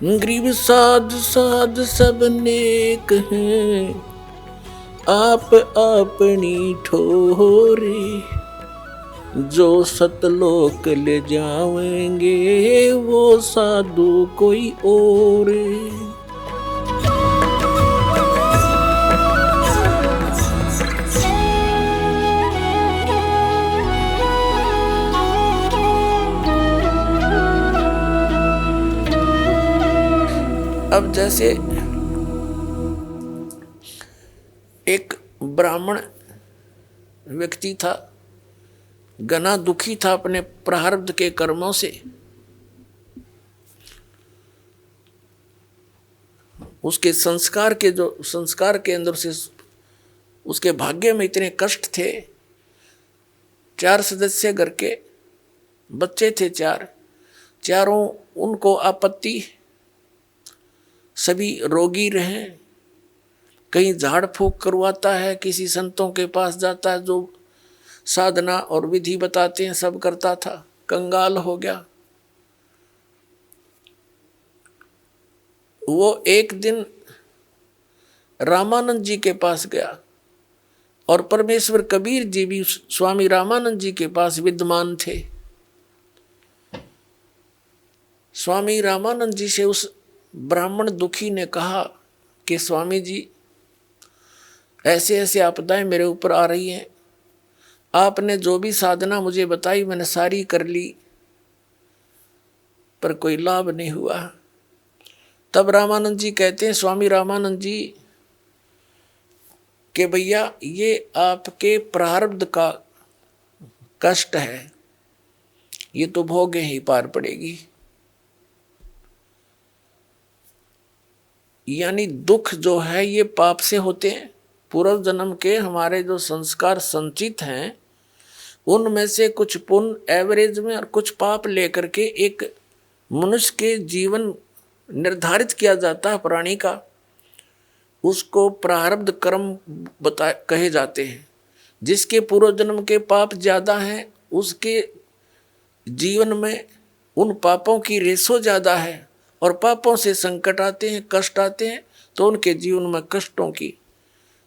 गरीब साध साध सब नेक हैं, आप अपनी ठोरी। जो सतलोक ले जावेंगे वो साधु कोई और। अब जैसे एक ब्राह्मण व्यक्ति था, घना दुखी था अपने प्रारब्ध के कर्मों से। उसके संस्कार के अंदर से उसके भाग्य में इतने कष्ट थे। 4 सदस्य घर के बच्चे थे, चारों उनको आपत्ति, सभी रोगी रहे। कहीं झाड़ फूक करवाता है, किसी संतों के पास जाता है जो साधना और विधि बताते हैं, सब करता था, कंगाल हो गया। वो एक दिन रामानंद जी के पास गया और परमेश्वर कबीर जी भी स्वामी रामानंद जी के पास विद्यमान थे। स्वामी रामानंद जी से उस ब्राह्मण दुखी ने कहा कि स्वामी जी, ऐसे ऐसे आपदाएं मेरे ऊपर आ रही हैं, आपने जो भी साधना मुझे बताई मैंने सारी कर ली, पर कोई लाभ नहीं हुआ। तब रामानंद जी कहते हैं, स्वामी रामानंद जी, कि भैया ये आपके प्रारब्ध का कष्ट है, ये तो भोगे ही पार पड़ेगी। यानी दुख जो है ये पाप से होते हैं। पूर्व जन्म के हमारे जो संस्कार संचित हैं उनमें से कुछ पुण्य एवरेज में और कुछ पाप लेकर के एक मनुष्य के जीवन निर्धारित किया जाता है प्राणी का। उसको प्रारब्ध कर्म कहे जाते हैं। जिसके पूर्व जन्म के पाप ज्यादा हैं उसके जीवन में उन पापों की रेशो ज्यादा है, और पापों से संकट आते हैं, कष्ट आते हैं, तो उनके जीवन में कष्टों की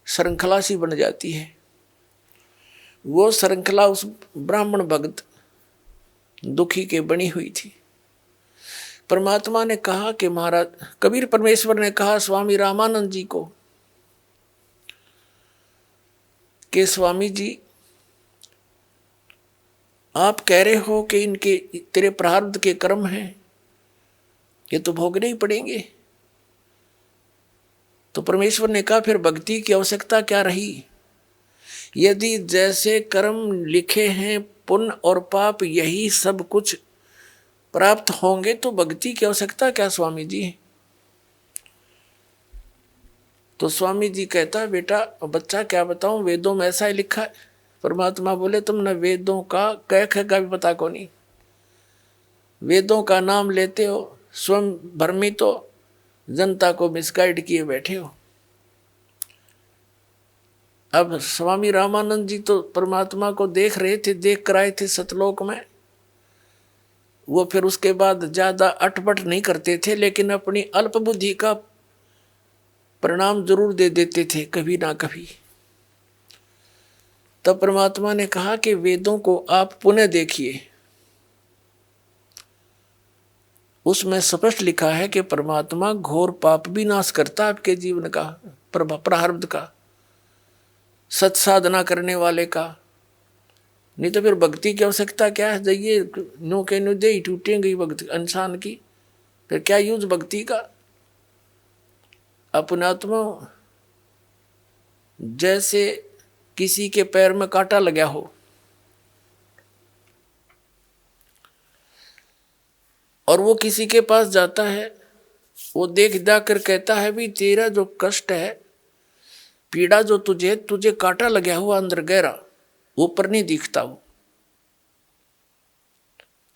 श्रृंखला सी बन जाती है। वो श्रृंखला उस ब्राह्मण भक्त दुखी के बनी हुई थी। परमात्मा ने कहा कि महाराज, कबीर परमेश्वर ने कहा स्वामी रामानंद जी को कि स्वामी जी, आप कह रहे हो कि इनके तेरे प्रारब्ध के कर्म हैं, ये तो भोगने ही पड़ेंगे। तो परमेश्वर ने कहा फिर भक्ति की आवश्यकता क्या रही? यदि जैसे कर्म लिखे हैं पुण्य और पाप यही सब कुछ प्राप्त होंगे तो भक्ति की आवश्यकता क्या स्वामी जी? तो स्वामी जी कहता, बेटा बच्चा क्या बताऊं, वेदों में ऐसा ही लिखा है। परमात्मा बोले, तुमने वेदों का कह का भी पता को नहीं, वेदों का नाम लेते हो, स्वयं भ्रमित हो, जनता को मिसगाइड किए बैठे हो। अब स्वामी रामानंद जी तो परमात्मा को देख रहे थे, देख कर आए थे सतलोक में। वो फिर उसके बाद ज्यादा अटपट नहीं करते थे, लेकिन अपनी अल्प बुद्धि का परिणाम जरूर दे देते थे कभी ना कभी। तब परमात्मा ने कहा कि वेदों को आप पुनः देखिए, उसमें स्पष्ट लिखा है कि परमात्मा घोर पाप भी नाश करता आपके जीवन का, प्रारब्ध का, सत साधना करने वाले का। नहीं तो फिर भक्ति की आवश्यकता क्या है? जाइए नो के नो दे टूटेंगी भक्ति इंसान की, फिर क्या यूज भक्ति का? अपनात्मा जैसे किसी के पैर में कांटा लगा हो और वो किसी के पास जाता है, वो देख कर कहता है भी तेरा जो कष्ट है, पीड़ा जो तुझे कांटा लगा हुआ अंदर गहरा, ऊपर नहीं दिखता वो।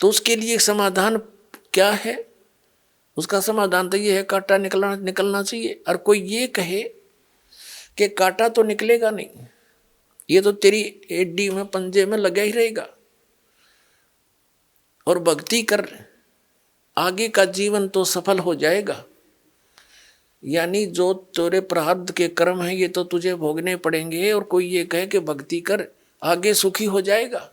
तो उसके लिए समाधान क्या है? उसका समाधान तो ये है, कांटा निकलना चाहिए। और कोई ये कहे कि कांटा तो निकलेगा नहीं, ये तो तेरी एडी में पंजे में लगा ही रहेगा, और भक्ति कर, आगे का जीवन तो सफल हो जाएगा। यानी जो तेरे प्रारब्ध के कर्म हैं ये तो तुझे भोगने पड़ेंगे, और कोई ये कहे कि भक्ति कर आगे सुखी हो जाएगा।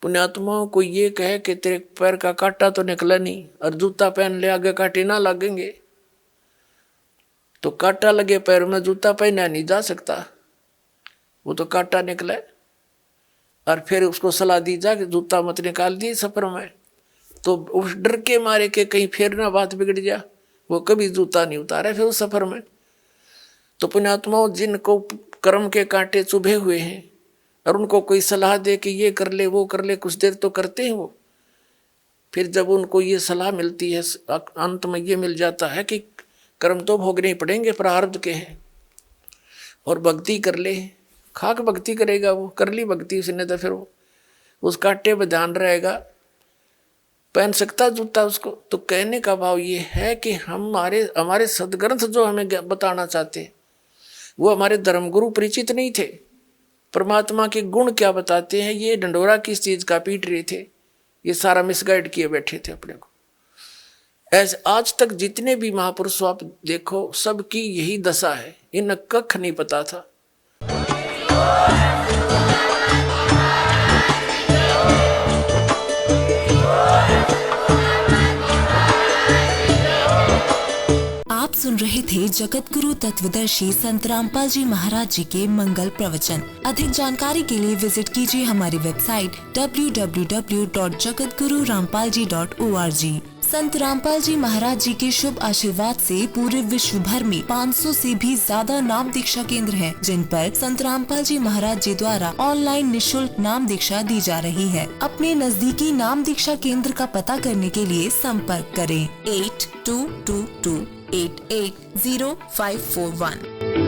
पुण्यात्माओं को ये कहे कि तेरे पैर का कांटा तो निकला नहीं, और जूता पहन ले आगे कांटे ना लगेंगे, तो कांटा लगे पैर में जूता पहना नहीं जा सकता, वो तो कांटा निकला। और फिर उसको सलाह दी जा कि जूता मत निकाल दिए सफर में, तो उस डर के मारे के कहीं फिर ना बात बिगड़ जा, वो कभी जूता नहीं उतारे फिर उस सफर में। तो पुण्यात्माओं जिनको कर्म के कांटे चुभे हुए हैं और उनको कोई सलाह दे कि ये कर ले वो कर ले, कुछ देर तो करते हैं वो, फिर जब उनको ये सलाह मिलती है अंत में ये मिल जाता है कि कर्म तो भोगने ही पड़ेंगे, प्रारब्ध के हैं, और भक्ति कर ले। खाक भक्ति करेगा वो, कर ली भक्ति उसने तो फिर वो उस कांटे पर ध्यान रहेगा, पहन सकता जूता उसको। तो कहने का भाव ये है कि हमारे सदग्रंथ जो हमें बताना चाहते वो हमारे धर्मगुरु परिचित नहीं थे। परमात्मा के गुण क्या बताते हैं ये ढंडोरा किस चीज का पीट रहे थे, ये सारा मिसगाइड किए बैठे थे अपने को। ऐसे आज तक जितने भी महापुरुष आप देखो सबकी यही दशा है, इन्हें कख नहीं पता था। आप सुन रहे थे जगत गुरु तत्वदर्शी संत रामपाल जी महाराज जी के मंगल प्रवचन। अधिक जानकारी के लिए विजिट कीजिए हमारी वेबसाइट www.jagatgururampalji.org। संत रामपाल जी महाराज जी के शुभ आशीर्वाद से पूरे विश्व भर में 500 से भी ज्यादा नाम दीक्षा केंद्र हैं, जिन पर संत रामपाल जी महाराज जी द्वारा ऑनलाइन निशुल्क नाम दीक्षा दी जा रही है। अपने नजदीकी नाम दीक्षा केंद्र का पता करने के लिए संपर्क करें 8222880541।